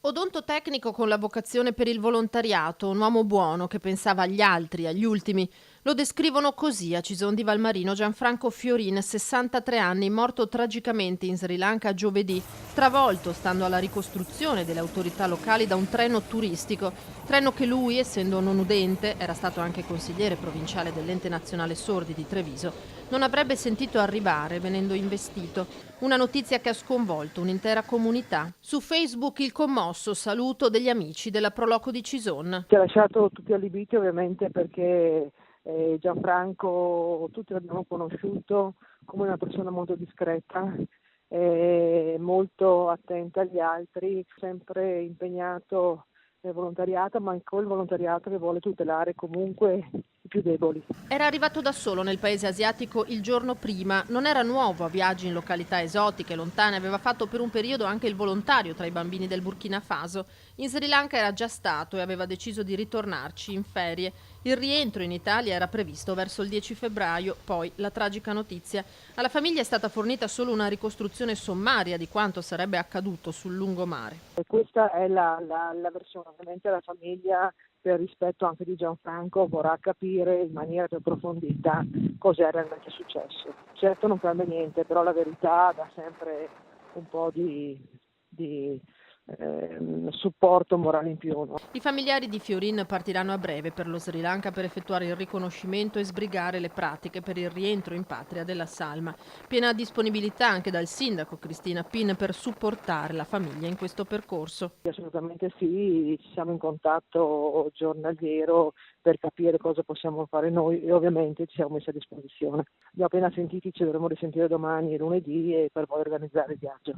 Odontotecnico con la vocazione per il volontariato, un uomo buono che pensava agli altri, agli ultimi. Lo descrivono così a Cison di Valmarino Gianfranco Fiorin, 63 anni, morto tragicamente in Sri Lanka giovedì, travolto stando alla ricostruzione delle autorità locali da un treno turistico. Treno che lui, essendo non udente, era stato anche consigliere provinciale dell'Ente Nazionale Sordi di Treviso, non avrebbe sentito arrivare venendo investito. Una notizia che ha sconvolto un'intera comunità. Su Facebook il commosso saluto degli amici della Proloco di Cison. Ci ha lasciato tutti allibiti ovviamente perché Gianfranco tutti l'abbiamo conosciuto come una persona molto discreta, molto attenta agli altri, sempre impegnato nel volontariato, ma in quel volontariato che vuole tutelare comunque i più deboli. Era arrivato da solo nel paese asiatico il giorno prima, non era nuovo a viaggi in località esotiche, lontane, aveva fatto per un periodo anche il volontario tra i bambini del Burkina Faso. In Sri Lanka era già stato e aveva deciso di ritornarci in ferie. Il rientro in Italia era previsto verso il 10 febbraio, poi la tragica notizia. Alla famiglia è stata fornita solo una ricostruzione sommaria di quanto sarebbe accaduto sul lungomare. E questa è la versione, ovviamente la famiglia per rispetto anche di Gianfranco vorrà capire in maniera più approfondita cosa è realmente successo. Certo non cambia niente, però la verità dà sempre un po' di supporto morale in più, no? I familiari di Fiorin partiranno a breve per lo Sri Lanka per effettuare il riconoscimento e sbrigare le pratiche per il rientro in patria della salma. Piena disponibilità anche dal sindaco Cristina Pin per supportare la famiglia in questo percorso. Assolutamente sì, ci siamo in contatto giornaliero per capire cosa possiamo fare noi e ovviamente ci siamo messi a disposizione. Li ho appena sentiti, ci dovremo risentire domani e lunedì e per poi organizzare il viaggio.